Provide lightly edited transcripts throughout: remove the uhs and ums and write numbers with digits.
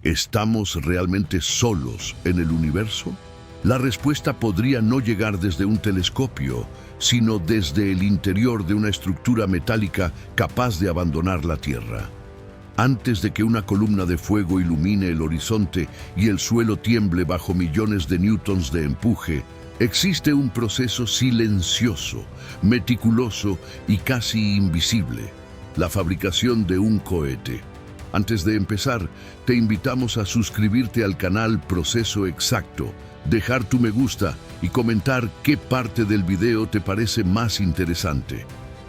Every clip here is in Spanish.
¿Estamos realmente solos en el universo? La respuesta podría no llegar desde un telescopio, sino desde el interior de una estructura metálica capaz de abandonar la Tierra. Antes de que una columna de fuego ilumine el horizonte y el suelo tiemble bajo millones de newtons de empuje, existe un proceso silencioso, meticuloso y casi invisible: la fabricación de un cohete. Antes de empezar, te invitamos a suscribirte al canal Proceso Exacto, dejar tu me gusta y comentar qué parte del video te parece más interesante.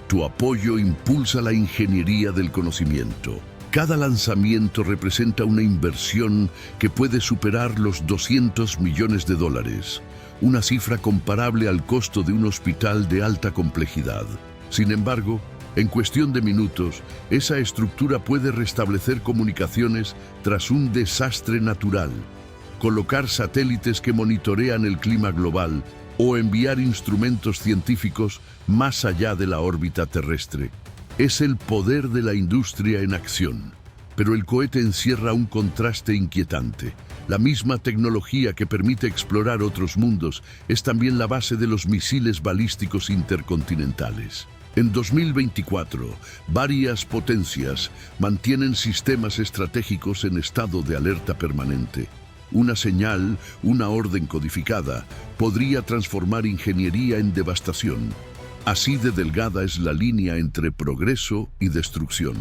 Tu apoyo impulsa la ingeniería del conocimiento. Cada lanzamiento representa una inversión que puede superar los 200 millones de dólares, una cifra comparable al costo de un hospital de alta complejidad. Sin embargo, en cuestión de minutos, esa estructura puede restablecer comunicaciones tras un desastre natural, colocar satélites que monitorean el clima global o enviar instrumentos científicos más allá de la órbita terrestre. Es el poder de la industria en acción. Pero el cohete encierra un contraste inquietante. La misma tecnología que permite explorar otros mundos es también la base de los misiles balísticos intercontinentales. En 2024, varias potencias mantienen sistemas estratégicos en estado de alerta permanente. Una señal, una orden codificada, podría transformar ingeniería en devastación. Así de delgada es la línea entre progreso y destrucción.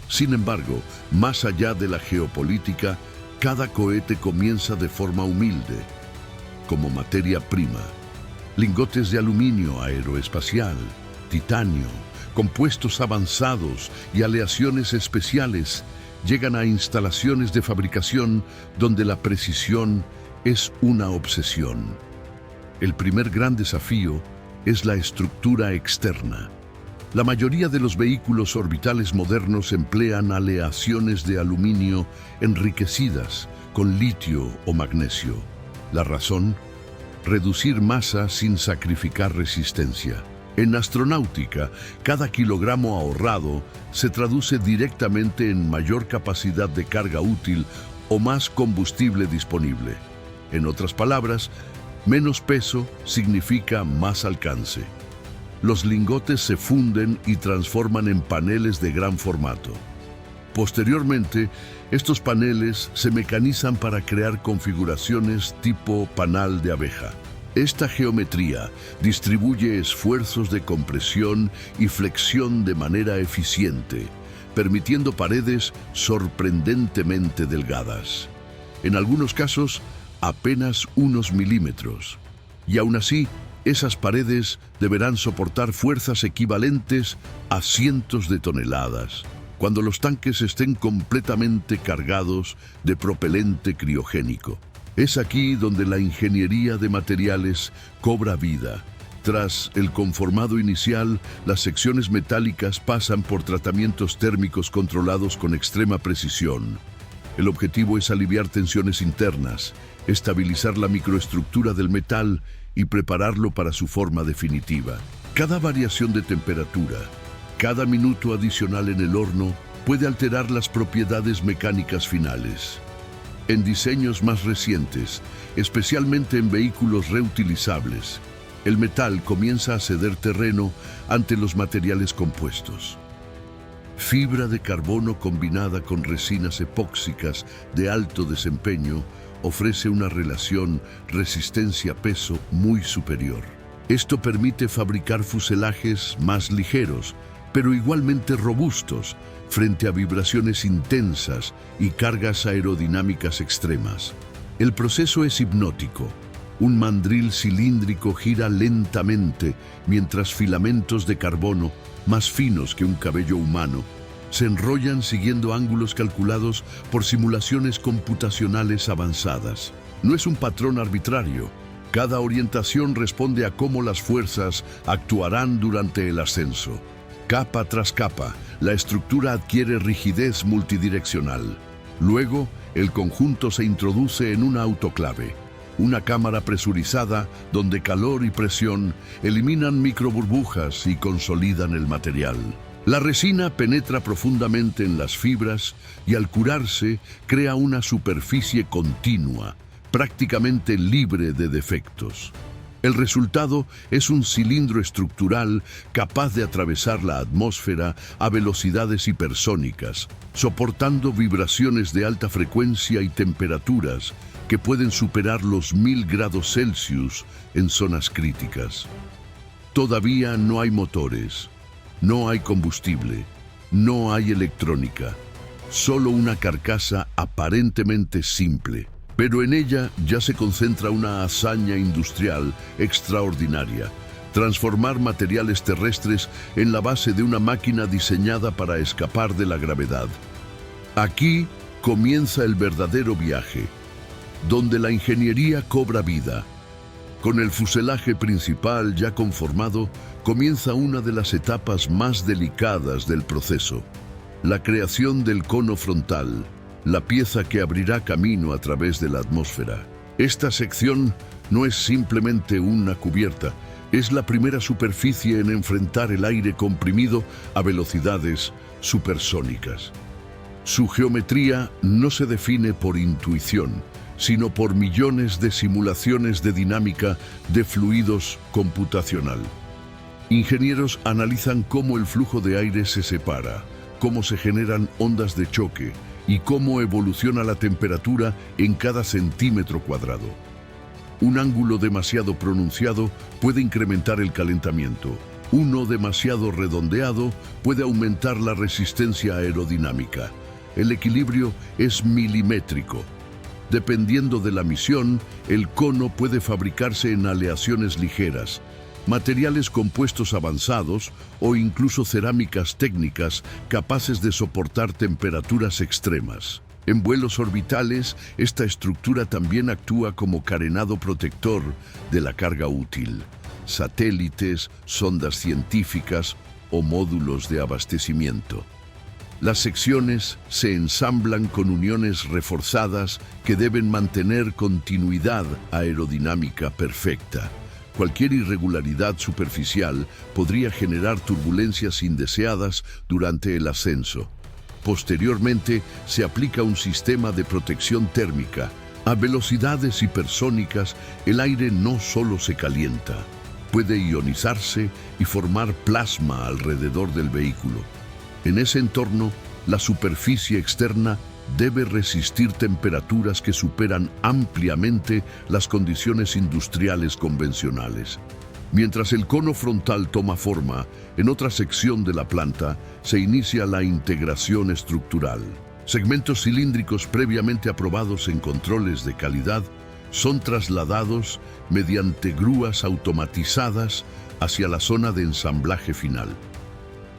Sin embargo, más allá de la geopolítica, cada cohete comienza de forma humilde, como materia prima. Lingotes de aluminio aeroespacial, titanio, compuestos avanzados y aleaciones especiales llegan a instalaciones de fabricación donde la precisión es una obsesión. El primer gran desafío es la estructura externa. La mayoría de los vehículos orbitales modernos emplean aleaciones de aluminio enriquecidas con litio o magnesio. La razón: reducir masa sin sacrificar resistencia. En astronáutica, cada kilogramo ahorrado se traduce directamente en mayor capacidad de carga útil o más combustible disponible. En otras palabras, menos peso significa más alcance. Los lingotes se funden y transforman en paneles de gran formato. Posteriormente, estos paneles se mecanizan para crear configuraciones tipo panal de abeja. Esta geometría distribuye esfuerzos de compresión y flexión de manera eficiente, permitiendo paredes sorprendentemente delgadas. En algunos casos, apenas unos milímetros. Y aún así, esas paredes deberán soportar fuerzas equivalentes a cientos de toneladas, cuando los tanques estén completamente cargados de propelente criogénico. Es aquí donde la ingeniería de materiales cobra vida. Tras el conformado inicial, las secciones metálicas pasan por tratamientos térmicos controlados con extrema precisión. El objetivo es aliviar tensiones internas, estabilizar la microestructura del metal y prepararlo para su forma definitiva. Cada variación de temperatura, cada minuto adicional en el horno puede alterar las propiedades mecánicas finales. En diseños más recientes, especialmente en vehículos reutilizables, el metal comienza a ceder terreno ante los materiales compuestos. Fibra de carbono combinada con resinas epóxicas de alto desempeño ofrece una relación resistencia-peso muy superior. Esto permite fabricar fuselajes más ligeros, pero igualmente robustos, frente a vibraciones intensas y cargas aerodinámicas extremas. El proceso es hipnótico. Un mandril cilíndrico gira lentamente mientras filamentos de carbono, más finos que un cabello humano, se enrollan siguiendo ángulos calculados por simulaciones computacionales avanzadas. No es un patrón arbitrario. Cada orientación responde a cómo las fuerzas actuarán durante el ascenso. Capa tras capa, la estructura adquiere rigidez multidireccional. Luego, el conjunto se introduce en una autoclave, una cámara presurizada donde calor y presión eliminan microburbujas y consolidan el material. La resina penetra profundamente en las fibras y al curarse crea una superficie continua, prácticamente libre de defectos. El resultado es un cilindro estructural capaz de atravesar la atmósfera a velocidades hipersónicas, soportando vibraciones de alta frecuencia y temperaturas que pueden superar los 1000 grados Celsius en zonas críticas. Todavía no hay motores, no hay combustible, no hay electrónica, solo una carcasa aparentemente simple. Pero en ella ya se concentra una hazaña industrial extraordinaria: transformar materiales terrestres en la base de una máquina diseñada para escapar de la gravedad. Aquí comienza el verdadero viaje, donde la ingeniería cobra vida. Con el fuselaje principal ya conformado, comienza una de las etapas más delicadas del proceso: la creación del cono frontal, la pieza que abrirá camino a través de la atmósfera. Esta sección no es simplemente una cubierta, es la primera superficie en enfrentar el aire comprimido a velocidades supersónicas. Su geometría no se define por intuición, sino por millones de simulaciones de dinámica de fluidos computacional. Ingenieros analizan cómo el flujo de aire se separa, cómo se generan ondas de choque y cómo evoluciona la temperatura en cada centímetro cuadrado. Un ángulo demasiado pronunciado puede incrementar el calentamiento. Uno demasiado redondeado puede aumentar la resistencia aerodinámica. El equilibrio es milimétrico. Dependiendo de la misión, el cono puede fabricarse en aleaciones ligeras, materiales compuestos avanzados o incluso cerámicas técnicas capaces de soportar temperaturas extremas. En vuelos orbitales, esta estructura también actúa como carenado protector de la carga útil: satélites, sondas científicas o módulos de abastecimiento. Las secciones se ensamblan con uniones reforzadas que deben mantener continuidad aerodinámica perfecta. Cualquier irregularidad superficial podría generar turbulencias indeseadas durante el ascenso. Posteriormente, se aplica un sistema de protección térmica. A velocidades hipersónicas, el aire no solo se calienta, puede ionizarse y formar plasma alrededor del vehículo. En ese entorno, la superficie externa debe resistir temperaturas que superan ampliamente las condiciones industriales convencionales. Mientras el cono frontal toma forma, en otra sección de la planta se inicia la integración estructural. Segmentos cilíndricos previamente aprobados en controles de calidad son trasladados mediante grúas automatizadas hacia la zona de ensamblaje final.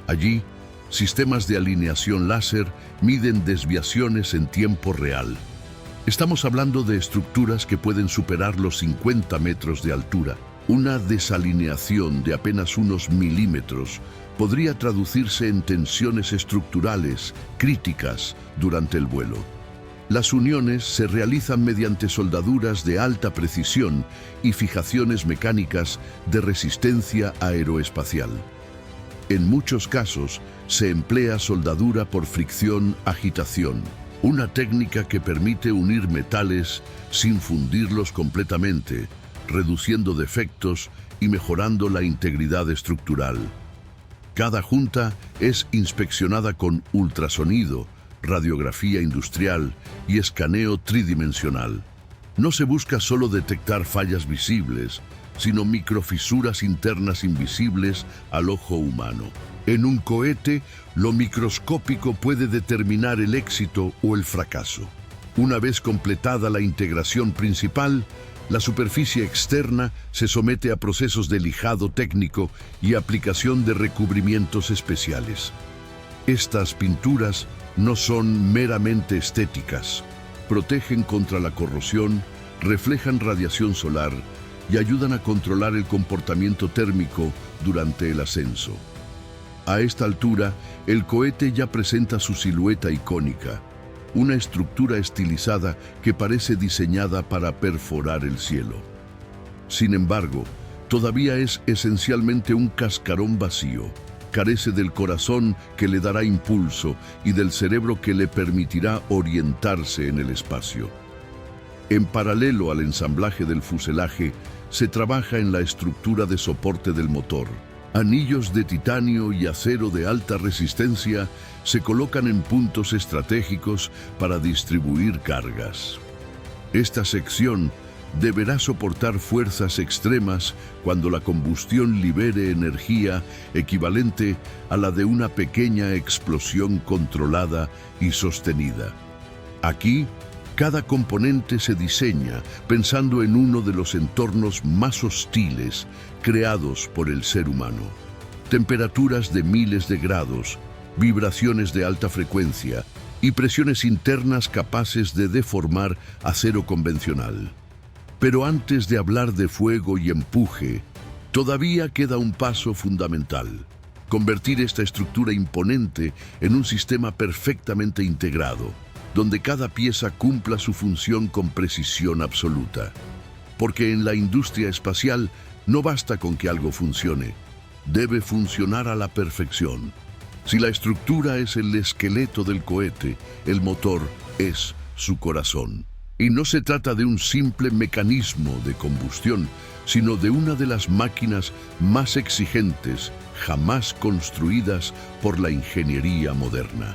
Allí, sistemas de alineación láser miden desviaciones en tiempo real. Estamos hablando de estructuras que pueden superar los 50 metros de altura. Una desalineación de apenas unos milímetros podría traducirse en tensiones estructurales críticas durante el vuelo. Las uniones se realizan mediante soldaduras de alta precisión y fijaciones mecánicas de resistencia aeroespacial. En muchos casos, se emplea soldadura por fricción-agitación, una técnica que permite unir metales sin fundirlos completamente, reduciendo defectos y mejorando la integridad estructural. Cada junta es inspeccionada con ultrasonido, radiografía industrial y escaneo tridimensional. No se busca solo detectar fallas visibles, sino microfisuras internas invisibles al ojo humano. En un cohete, lo microscópico puede determinar el éxito o el fracaso. Una vez completada la integración principal, la superficie externa se somete a procesos de lijado técnico y aplicación de recubrimientos especiales. Estas pinturas no son meramente estéticas. Protegen contra la corrosión, reflejan radiación solar y ayudan a controlar el comportamiento térmico durante el ascenso. A esta altura, el cohete ya presenta su silueta icónica, una estructura estilizada que parece diseñada para perforar el cielo. Sin embargo, todavía es esencialmente un cascarón vacío. carece del corazón que le dará impulso y del cerebro que le permitirá orientarse en el espacio. En paralelo al ensamblaje del fuselaje, se trabaja en la estructura de soporte del motor. Anillos de titanio y acero de alta resistencia se colocan en puntos estratégicos para distribuir cargas. Esta sección deberá soportar fuerzas extremas cuando la combustión libere energía equivalente a la de una pequeña explosión controlada y sostenida. Aquí, cada componente se diseña pensando en uno de los entornos más hostiles creados por el ser humano. Temperaturas de miles de grados, vibraciones de alta frecuencia y presiones internas capaces de deformar acero convencional. Pero antes de hablar de fuego y empuje, todavía queda un paso fundamental: convertir esta estructura imponente en un sistema perfectamente integrado, donde cada pieza cumpla su función con precisión absoluta. Porque en la industria espacial no basta con que algo funcione, debe funcionar a la perfección. Si la estructura es el esqueleto del cohete, el motor es su corazón. Y no se trata de un simple mecanismo de combustión, sino de una de las máquinas más exigentes jamás construidas por la ingeniería moderna.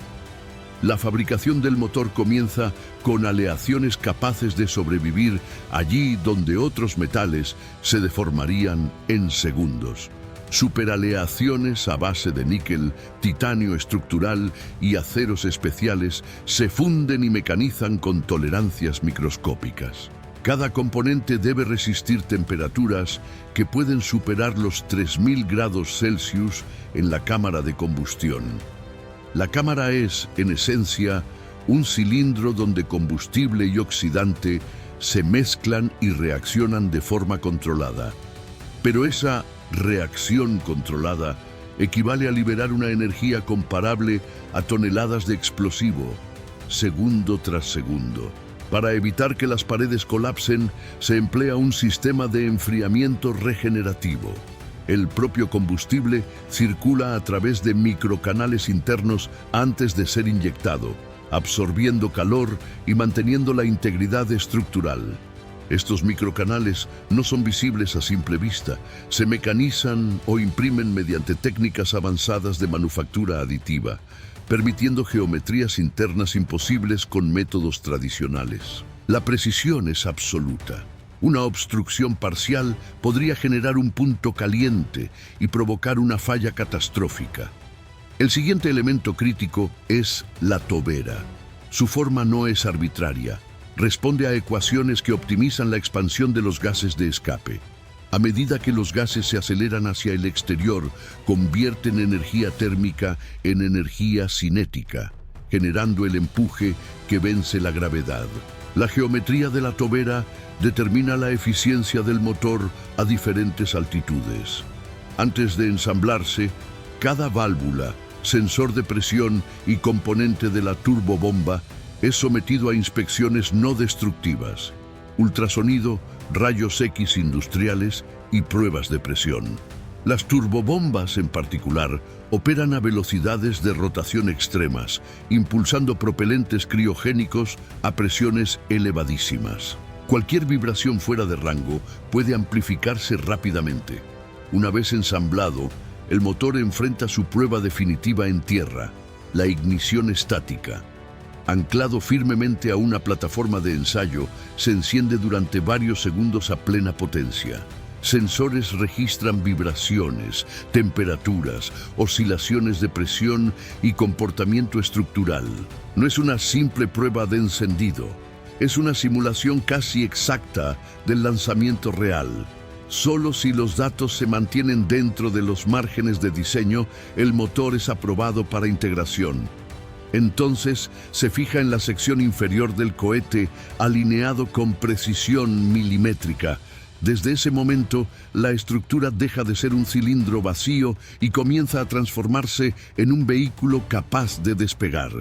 La fabricación del motor comienza con aleaciones capaces de sobrevivir allí donde otros metales se deformarían en segundos. Superaleaciones a base de níquel, titanio estructural y aceros especiales se funden y mecanizan con tolerancias microscópicas. Cada componente debe resistir temperaturas que pueden superar los 3000 grados Celsius en la cámara de combustión. La cámara es, en esencia, un cilindro donde combustible y oxidante se mezclan y reaccionan de forma controlada. Pero esa reacción controlada equivale a liberar una energía comparable a toneladas de explosivo, segundo tras segundo. Para evitar que las paredes colapsen, se emplea un sistema de enfriamiento regenerativo. El propio combustible circula a través de microcanales internos antes de ser inyectado, absorbiendo calor y manteniendo la integridad estructural. Estos microcanales no son visibles a simple vista, se mecanizan o imprimen mediante técnicas avanzadas de manufactura aditiva, permitiendo geometrías internas imposibles con métodos tradicionales. La precisión es absoluta. Una obstrucción parcial podría generar un punto caliente y provocar una falla catastrófica. El siguiente elemento crítico es la tobera. Su forma no es arbitraria. Responde a ecuaciones que optimizan la expansión de los gases de escape. A medida que los gases se aceleran hacia el exterior, convierten energía térmica en energía cinética, generando el empuje que vence la gravedad. La geometría de la tobera determina la eficiencia del motor a diferentes altitudes. Antes de ensamblarse, cada válvula, sensor de presión y componente de la turbobomba es sometido a inspecciones no destructivas, ultrasonido, rayos X industriales y pruebas de presión. Las turbobombas, en particular, operan a velocidades de rotación extremas, impulsando propelentes criogénicos a presiones elevadísimas. Cualquier vibración fuera de rango puede amplificarse rápidamente. Una vez ensamblado, el motor enfrenta su prueba definitiva en tierra, la ignición estática. Anclado firmemente a una plataforma de ensayo, se enciende durante varios segundos a plena potencia. Sensores registran vibraciones, temperaturas, oscilaciones de presión y comportamiento estructural. No es una simple prueba de encendido, es una simulación casi exacta del lanzamiento real. Solo si los datos se mantienen dentro de los márgenes de diseño, el motor es aprobado para integración. Entonces se fija en la sección inferior del cohete, alineado con precisión milimétrica. Desde ese momento, la estructura deja de ser un cilindro vacío y comienza a transformarse en un vehículo capaz de despegar.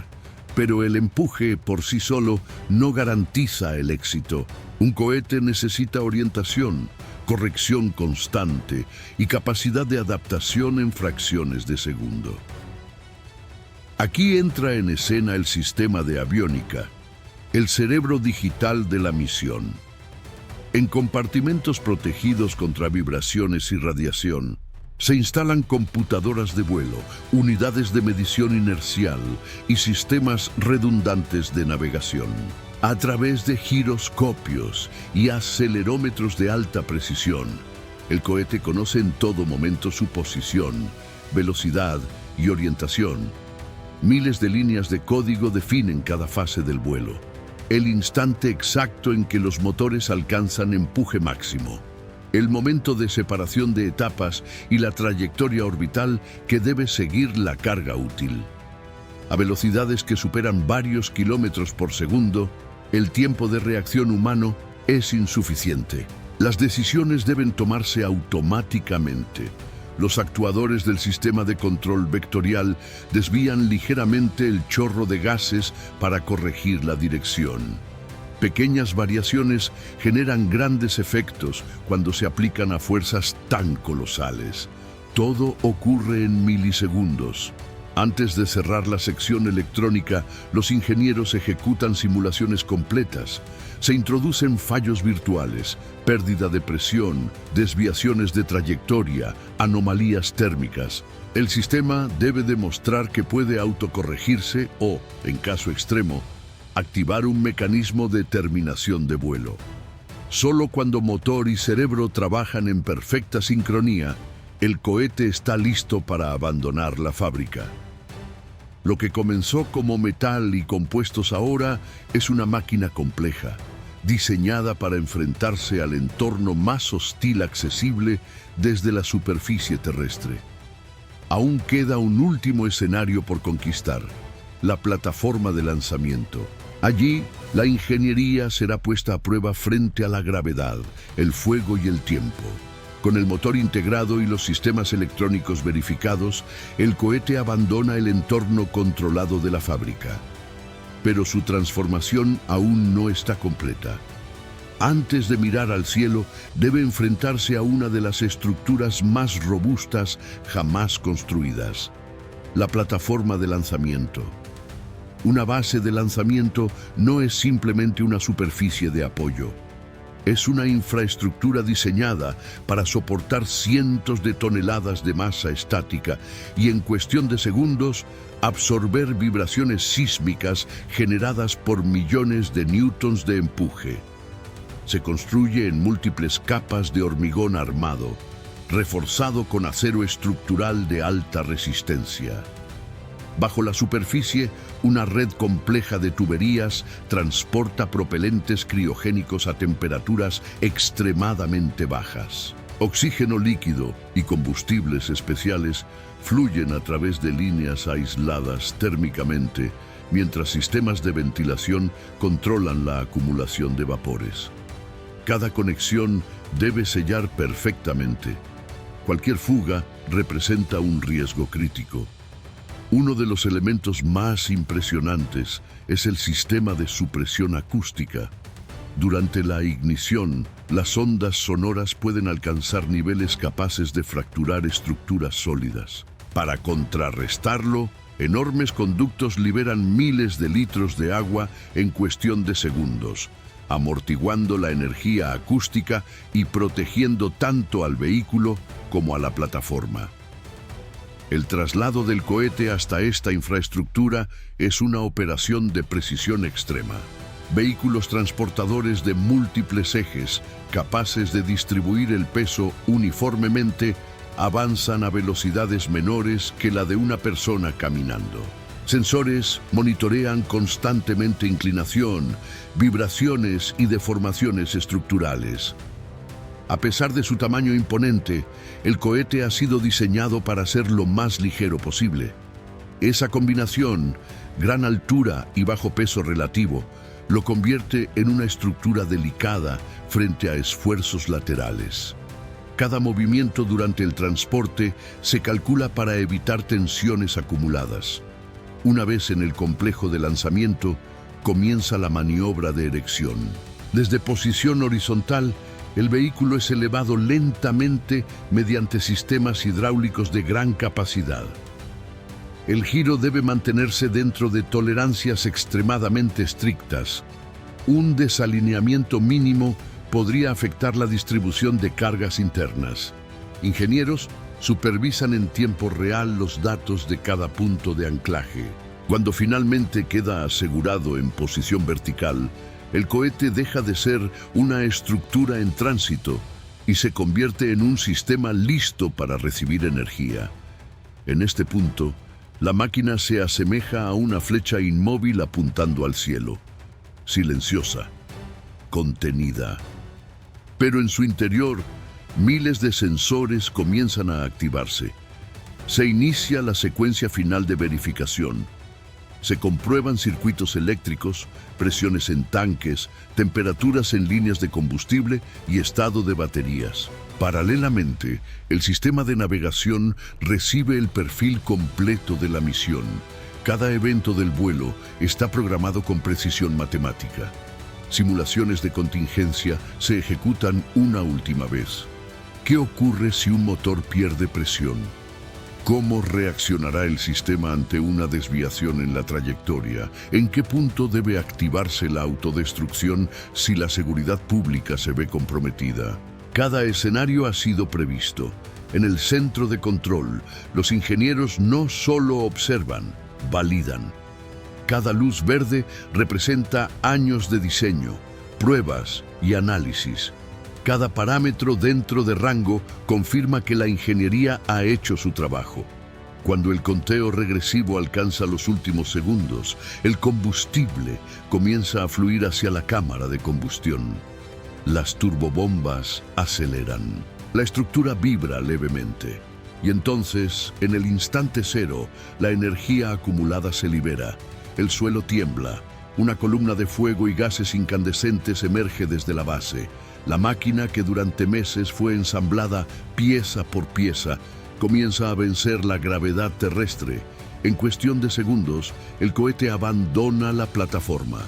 Pero el empuje por sí solo no garantiza el éxito. Un cohete necesita orientación, corrección constante y capacidad de adaptación en fracciones de segundo. Aquí entra en escena el sistema de aviónica, el cerebro digital de la misión. En compartimentos protegidos contra vibraciones y radiación, se instalan computadoras de vuelo, unidades de medición inercial y sistemas redundantes de navegación. A través de giroscopios y acelerómetros de alta precisión, el cohete conoce en todo momento su posición, velocidad y orientación. Miles de líneas de código definen cada fase del vuelo, el instante exacto en que los motores alcanzan empuje máximo, el momento de separación de etapas y la trayectoria orbital que debe seguir la carga útil. A velocidades que superan varios kilómetros por segundo, el tiempo de reacción humano es insuficiente. Las decisiones deben tomarse automáticamente. Los actuadores del sistema de control vectorial desvían ligeramente el chorro de gases para corregir la dirección. Pequeñas variaciones generan grandes efectos cuando se aplican a fuerzas tan colosales. Todo ocurre en milisegundos. Antes de cerrar la sección electrónica, los ingenieros ejecutan simulaciones completas. Se introducen fallos virtuales, pérdida de presión, desviaciones de trayectoria, anomalías térmicas. El sistema debe demostrar que puede autocorregirse o, en caso extremo, activar un mecanismo de terminación de vuelo. Solo cuando motor y cerebro trabajan en perfecta sincronía, el cohete está listo para abandonar la fábrica. Lo que comenzó como metal y compuestos ahora es una máquina compleja, diseñada para enfrentarse al entorno más hostil accesible desde la superficie terrestre. Aún queda un último escenario por conquistar: la plataforma de lanzamiento. Allí, la ingeniería será puesta a prueba frente a la gravedad, el fuego y el tiempo. Con el motor integrado y los sistemas electrónicos verificados, el cohete abandona el entorno controlado de la fábrica. Pero su transformación aún no está completa. Antes de mirar al cielo, debe enfrentarse a una de las estructuras más robustas jamás construidas: la plataforma de lanzamiento. Una base de lanzamiento no es simplemente una superficie de apoyo. Es una infraestructura diseñada para soportar cientos de toneladas de masa estática y, en cuestión de segundos, absorber vibraciones sísmicas generadas por millones de newtons de empuje. Se construye en múltiples capas de hormigón armado, reforzado con acero estructural de alta resistencia. Bajo la superficie, una red compleja de tuberías transporta propelentes criogénicos a temperaturas extremadamente bajas. Oxígeno líquido y combustibles especiales fluyen a través de líneas aisladas térmicamente, mientras sistemas de ventilación controlan la acumulación de vapores. Cada conexión debe sellar perfectamente. Cualquier fuga representa un riesgo crítico. Uno de los elementos más impresionantes es el sistema de supresión acústica. Durante la ignición, las ondas sonoras pueden alcanzar niveles capaces de fracturar estructuras sólidas. Para contrarrestarlo, enormes conductos liberan miles de litros de agua en cuestión de segundos, amortiguando la energía acústica y protegiendo tanto al vehículo como a la plataforma. El traslado del cohete hasta esta infraestructura es una operación de precisión extrema. Vehículos transportadores de múltiples ejes, capaces de distribuir el peso uniformemente, avanzan a velocidades menores que la de una persona caminando. Sensores monitorean constantemente inclinación, vibraciones y deformaciones estructurales. A pesar de su tamaño imponente, el cohete ha sido diseñado para ser lo más ligero posible. Esa combinación, gran altura y bajo peso relativo, lo convierte en una estructura delicada frente a esfuerzos laterales. Cada movimiento durante el transporte se calcula para evitar tensiones acumuladas. Una vez en el complejo de lanzamiento, comienza la maniobra de erección. Desde posición horizontal, El vehículo es elevado lentamente mediante sistemas hidráulicos de gran capacidad. El giro debe mantenerse dentro de tolerancias extremadamente estrictas. Un desalineamiento mínimo podría afectar la distribución de cargas internas. Ingenieros supervisan en tiempo real los datos de cada punto de anclaje. Cuando finalmente queda asegurado en posición vertical, el cohete deja de ser una estructura en tránsito y se convierte en un sistema listo para recibir energía. En este punto, la máquina se asemeja a una flecha inmóvil apuntando al cielo, silenciosa, contenida. Pero en su interior, miles de sensores comienzan a activarse. Se inicia la secuencia final de verificación. Se comprueban circuitos eléctricos, presiones en tanques, temperaturas en líneas de combustible y estado de baterías. Paralelamente, el sistema de navegación recibe el perfil completo de la misión. Cada evento del vuelo está programado con precisión matemática. Simulaciones de contingencia se ejecutan una última vez. ¿Qué ocurre si un motor pierde presión? ¿Cómo reaccionará el sistema ante una desviación en la trayectoria? ¿En qué punto debe activarse la autodestrucción si la seguridad pública se ve comprometida? Cada escenario ha sido previsto. En el centro de control, los ingenieros no solo observan, validan. Cada luz verde representa años de diseño, pruebas y análisis. Cada parámetro dentro de rango confirma que la ingeniería ha hecho su trabajo. Cuando el conteo regresivo alcanza los últimos segundos, el combustible comienza a fluir hacia la cámara de combustión. Las turbobombas aceleran. La estructura vibra levemente. Y entonces, en el instante cero, la energía acumulada se libera. El suelo tiembla. Una columna de fuego y gases incandescentes emerge desde la base. La máquina, que durante meses fue ensamblada pieza por pieza, comienza a vencer la gravedad terrestre. En cuestión de segundos, el cohete abandona la plataforma.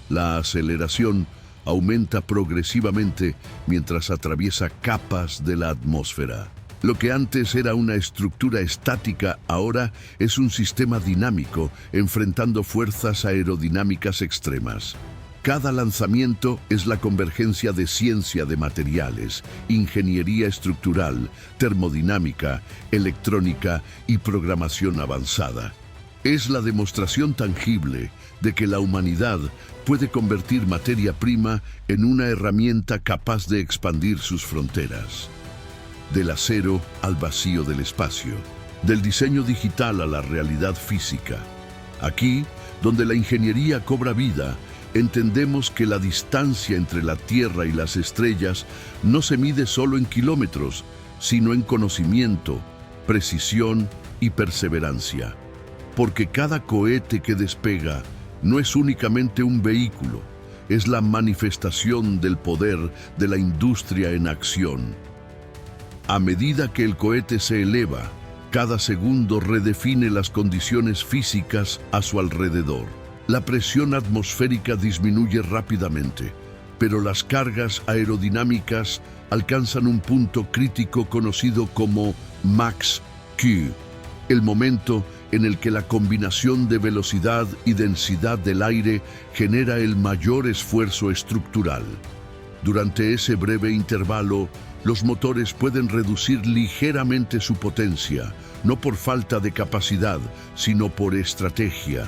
La aceleración aumenta progresivamente mientras atraviesa capas de la atmósfera. Lo que antes era una estructura estática, ahora es un sistema dinámico enfrentando fuerzas aerodinámicas extremas. Cada lanzamiento es la convergencia de ciencia de materiales, ingeniería estructural, termodinámica, electrónica y programación avanzada. Es la demostración tangible de que la humanidad puede convertir materia prima en una herramienta capaz de expandir sus fronteras. Del acero al vacío del espacio, del diseño digital a la realidad física. Aquí, donde la ingeniería cobra vida, entendemos que la distancia entre la Tierra y las estrellas no se mide solo en kilómetros, sino en conocimiento, precisión y perseverancia. Porque cada cohete que despega no es únicamente un vehículo, es la manifestación del poder de la industria en acción. A medida que el cohete se eleva, cada segundo redefine las condiciones físicas a su alrededor. La presión atmosférica disminuye rápidamente, pero las cargas aerodinámicas alcanzan un punto crítico conocido como Max Q, el momento en el que la combinación de velocidad y densidad del aire genera el mayor esfuerzo estructural. Durante ese breve intervalo, los motores pueden reducir ligeramente su potencia, no por falta de capacidad, sino por estrategia.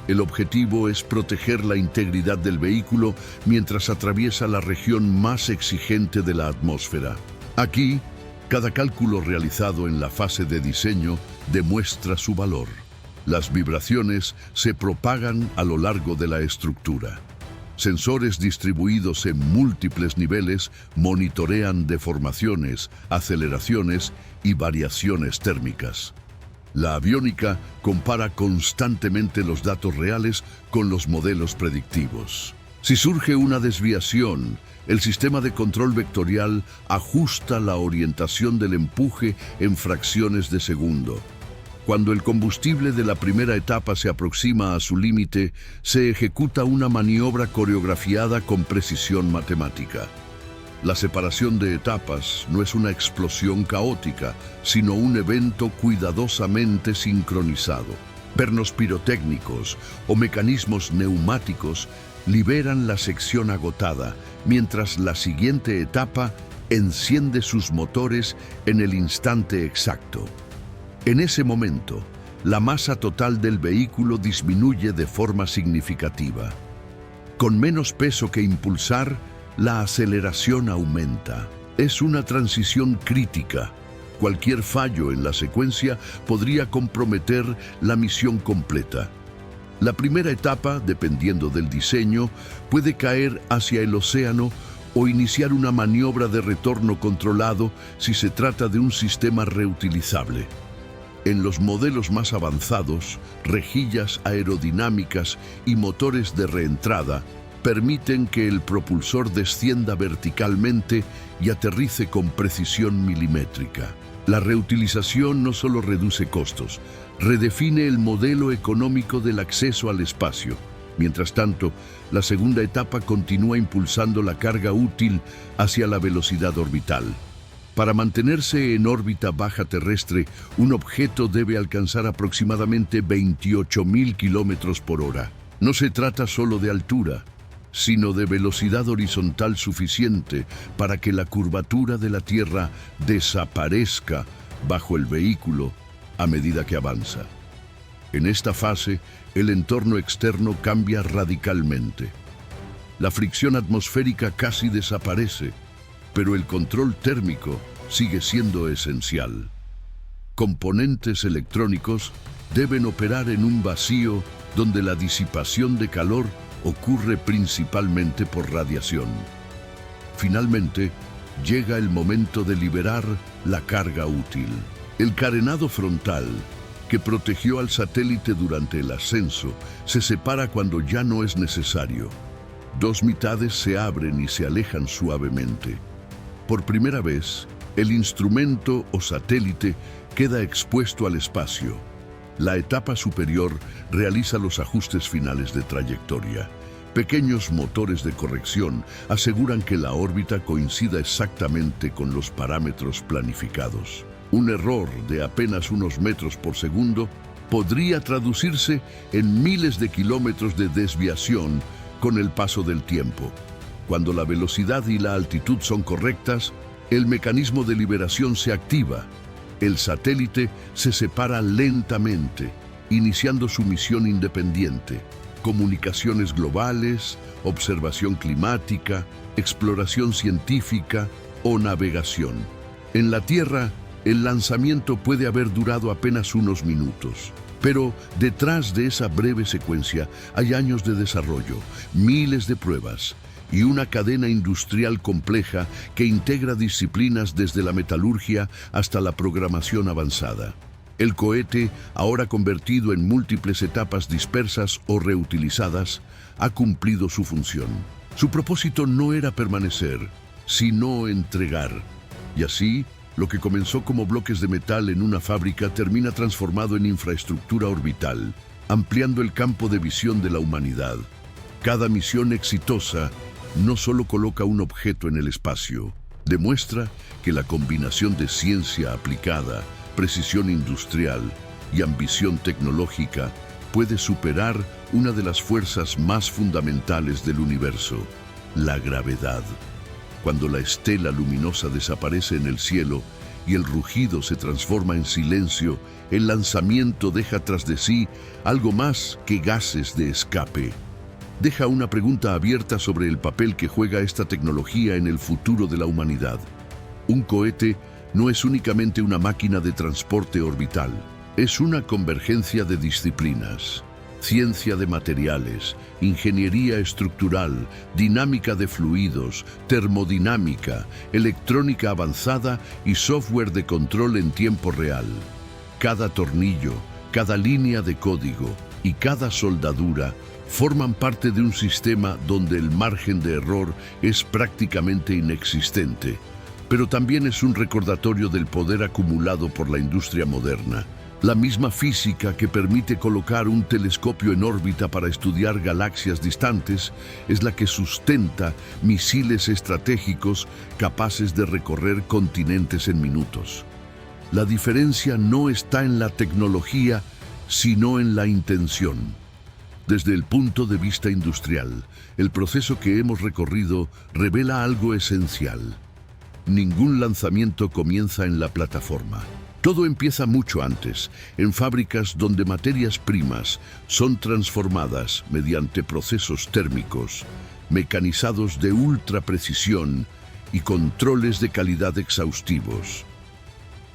El objetivo es proteger la integridad del vehículo mientras atraviesa la región más exigente de la atmósfera. Aquí, cada cálculo realizado en la fase de diseño demuestra su valor. Las vibraciones se propagan a lo largo de la estructura. Sensores distribuidos en múltiples niveles monitorean deformaciones, aceleraciones y variaciones térmicas. La aviónica compara constantemente los datos reales con los modelos predictivos. Si surge una desviación, el sistema de control vectorial ajusta la orientación del empuje en fracciones de segundo. Cuando el combustible de la primera etapa se aproxima a su límite, se ejecuta una maniobra coreografiada con precisión matemática. La separación de etapas no es una explosión caótica, sino un evento cuidadosamente sincronizado. Pernos pirotécnicos o mecanismos neumáticos liberan la sección agotada, mientras la siguiente etapa enciende sus motores en el instante exacto. En ese momento, la masa total del vehículo disminuye de forma significativa. Con menos peso que impulsar, la aceleración aumenta. Es una transición crítica. Cualquier fallo en la secuencia podría comprometer la misión completa. La primera etapa, dependiendo del diseño, puede caer hacia el océano o iniciar una maniobra de retorno controlado si se trata de un sistema reutilizable. En los modelos más avanzados, rejillas aerodinámicas y motores de reentrada permiten que el propulsor descienda verticalmente y aterrice con precisión milimétrica. La reutilización no solo reduce costos, redefine el modelo económico del acceso al espacio. Mientras tanto, la segunda etapa continúa impulsando la carga útil hacia la velocidad orbital. Para mantenerse en órbita baja terrestre, un objeto debe alcanzar aproximadamente 28.000 kilómetros por hora. No se trata solo de altura, sino de velocidad horizontal suficiente para que la curvatura de la Tierra desaparezca bajo el vehículo a medida que avanza. En esta fase, el entorno externo cambia radicalmente. La fricción atmosférica casi desaparece, pero el control térmico sigue siendo esencial. Componentes electrónicos deben operar en un vacío donde la disipación de calor ocurre principalmente por radiación. Finalmente, llega el momento de liberar la carga útil. El carenado frontal, que protegió al satélite durante el ascenso, se separa cuando ya no es necesario. Dos mitades se abren y se alejan suavemente. Por primera vez, el instrumento o satélite queda expuesto al espacio. La etapa superior realiza los ajustes finales de trayectoria. Pequeños motores de corrección aseguran que la órbita coincida exactamente con los parámetros planificados. Un error de apenas unos metros por segundo podría traducirse en miles de kilómetros de desviación con el paso del tiempo. Cuando la velocidad y la altitud son correctas, el mecanismo de liberación se activa. El satélite se separa lentamente, iniciando su misión independiente. Comunicaciones globales, observación climática, exploración científica o navegación. En la Tierra, el lanzamiento puede haber durado apenas unos minutos. Pero detrás de esa breve secuencia hay años de desarrollo, miles de pruebas y una cadena industrial compleja que integra disciplinas desde la metalurgia hasta la programación avanzada. El cohete, ahora convertido en múltiples etapas dispersas o reutilizadas, ha cumplido su función. Su propósito no era permanecer, sino entregar. Y así, lo que comenzó como bloques de metal en una fábrica termina transformado en infraestructura orbital, ampliando el campo de visión de la humanidad. Cada misión exitosa no solo coloca un objeto en el espacio, demuestra que la combinación de ciencia aplicada, precisión industrial y ambición tecnológica puede superar una de las fuerzas más fundamentales del universo, la gravedad. Cuando la estela luminosa desaparece en el cielo y el rugido se transforma en silencio, el lanzamiento deja tras de sí algo más que gases de escape. Deja una pregunta abierta sobre el papel que juega esta tecnología en el futuro de la humanidad. Un cohete no es únicamente una máquina de transporte orbital, es una convergencia de disciplinas. Ciencia de materiales, ingeniería estructural, dinámica de fluidos, termodinámica, electrónica avanzada y software de control en tiempo real. Cada tornillo, cada línea de código y cada soldadura forman parte de un sistema donde el margen de error es prácticamente inexistente, pero también es un recordatorio del poder acumulado por la industria moderna. La misma física que permite colocar un telescopio en órbita para estudiar galaxias distantes es la que sustenta misiles estratégicos capaces de recorrer continentes en minutos. La diferencia no está en la tecnología, sino en la intención. Desde el punto de vista industrial, el proceso que hemos recorrido revela algo esencial. Ningún lanzamiento comienza en la plataforma. Todo empieza mucho antes, en fábricas donde materias primas son transformadas mediante procesos térmicos, mecanizados de ultra precisión y controles de calidad exhaustivos.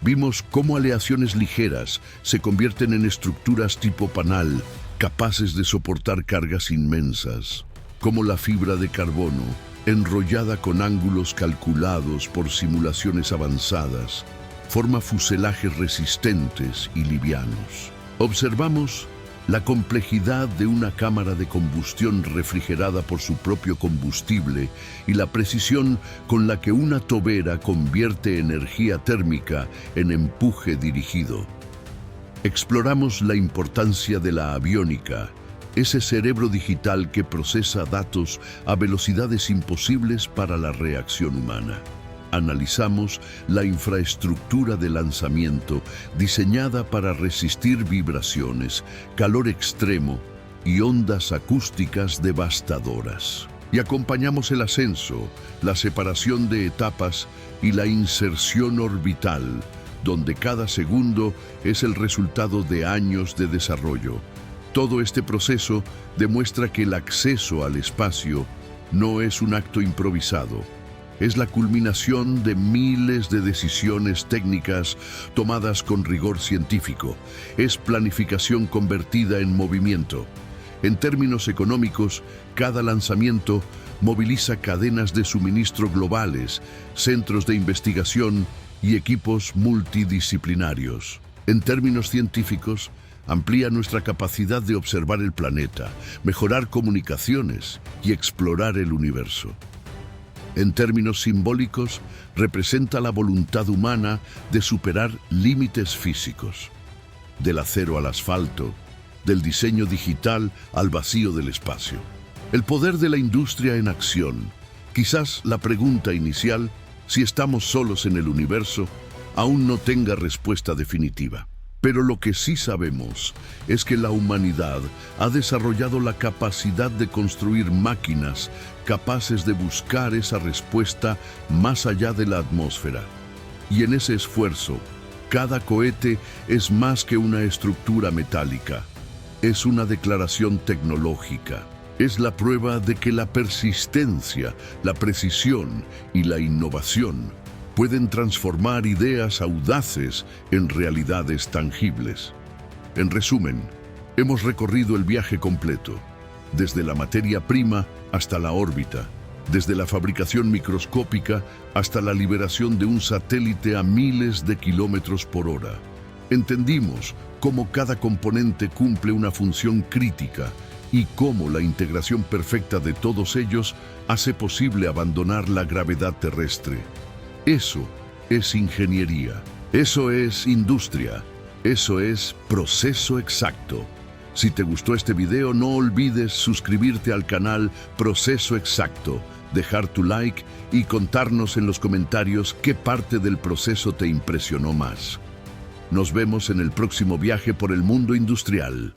Vimos cómo aleaciones ligeras se convierten en estructuras tipo panal, capaces de soportar cargas inmensas, como la fibra de carbono, enrollada con ángulos calculados por simulaciones avanzadas, forma fuselajes resistentes y livianos. Observamos la complejidad de una cámara de combustión refrigerada por su propio combustible y la precisión con la que una tobera convierte energía térmica en empuje dirigido. Exploramos la importancia de la aviónica, ese cerebro digital que procesa datos a velocidades imposibles para la reacción humana. Analizamos la infraestructura de lanzamiento diseñada para resistir vibraciones, calor extremo y ondas acústicas devastadoras. Y acompañamos el ascenso, la separación de etapas y la inserción orbital, donde cada segundo es el resultado de años de desarrollo. Todo este proceso demuestra que el acceso al espacio no es un acto improvisado. Es la culminación de miles de decisiones técnicas tomadas con rigor científico. Es planificación convertida en movimiento. En términos económicos, cada lanzamiento moviliza cadenas de suministro globales, centros de investigación y equipos multidisciplinarios. En términos científicos, amplía nuestra capacidad de observar el planeta, mejorar comunicaciones y explorar el universo. En términos simbólicos, representa la voluntad humana de superar límites físicos, del acero al asfalto, del diseño digital al vacío del espacio. El poder de la industria en acción. Quizás la pregunta inicial, si estamos solos en el universo, aún no tenga respuesta definitiva. Pero lo que sí sabemos es que la humanidad ha desarrollado la capacidad de construir máquinas capaces de buscar esa respuesta más allá de la atmósfera. Y en ese esfuerzo, cada cohete es más que una estructura metálica. Es una declaración tecnológica. Es la prueba de que la persistencia, la precisión y la innovación pueden transformar ideas audaces en realidades tangibles. En resumen, hemos recorrido el viaje completo, desde la materia prima hasta la órbita, desde la fabricación microscópica hasta la liberación de un satélite a miles de kilómetros por hora. Entendimos cómo cada componente cumple una función crítica y cómo la integración perfecta de todos ellos hace posible abandonar la gravedad terrestre. Eso es ingeniería, eso es industria, eso es proceso exacto. Si te gustó este video, no olvides suscribirte al canal Proceso Exacto, dejar tu like y contarnos en los comentarios qué parte del proceso te impresionó más. Nos vemos en el próximo viaje por el mundo industrial.